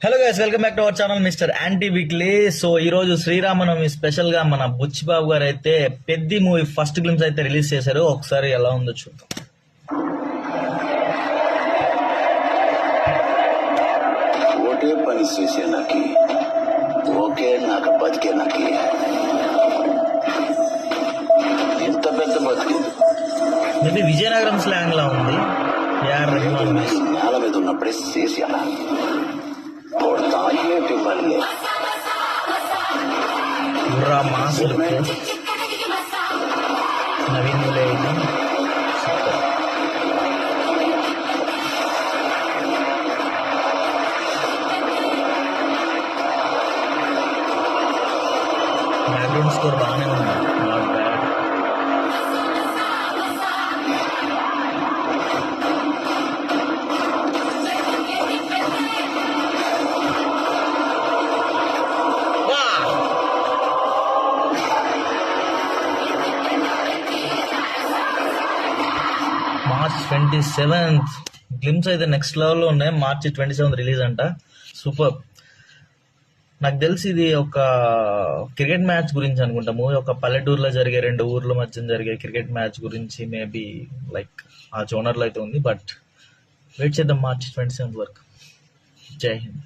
Hello guys, welcome back to our channel mister anti weekly. So ఈ రోజు Sri Rama Navami special గా మన బుచ్చిబాబు గారు అయితే పెద్ది మూవీ ఫస్ట్ గ్లిమ్స్ అయితే రిలీజ్ చేశారు. ఒకసారి ఎలా ఉందో చూద్దాం. ఓటే పని చేసే నాకి ఓకే నాకు బతికే నాకి ఇంత పెద్ద బతికి మేబీ విజయనగరం స్లాంగ్ లా ఉంది. యార్ రెహమాన్ నేల మీద ఉన్నప్పుడే చేసేలా కొడతా ఏంటి మళ్ళీ బుర్రా మాస్ లుక్, నవీన్ ములేని బ్యాక్గ్రౌండ్ స్కోర్ బాగానే ఉంది, not bad. March 27th glimpse అయితే నెక్స్ట్ లెవెల్లో ఉన్నాయి. మార్చి 27th రిలీజ్ అంట. సూపర్. నాకు తెలిసి ఇది ఒక క్రికెట్ మ్యాచ్ గురించి అనుకుంటా. మూవీ ఒక పల్లెటూరులో జరిగే రెండు ఊర్ల మధ్య జరిగే క్రికెట్ మ్యాచ్ గురించి మేబీ లైక్ ఆ జోనర్లో అయితే ఉంది. బట్ వెయిట్ చేద్దాం మార్చి 27th వరకు. జై హింద్.